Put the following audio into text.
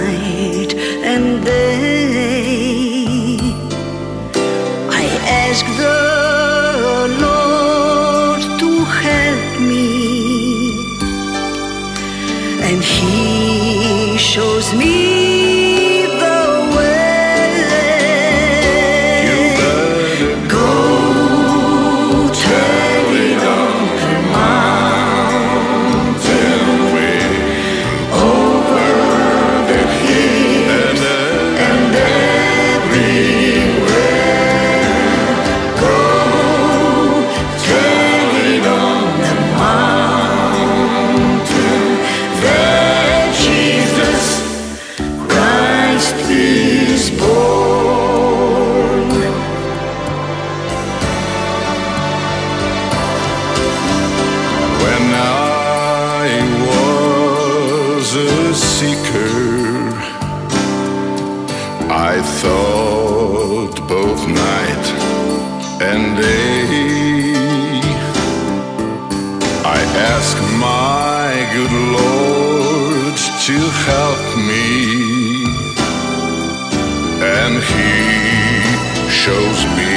night and day. I ask the Lord to help me, and He shows me the way. You better Go tell it on the mountain, over the hills and everywhere. Go tell it on the mountain that Jesus Christ is born. When I was a seeker, I thought both night and day. I asked my good Lord to help me, and He shows me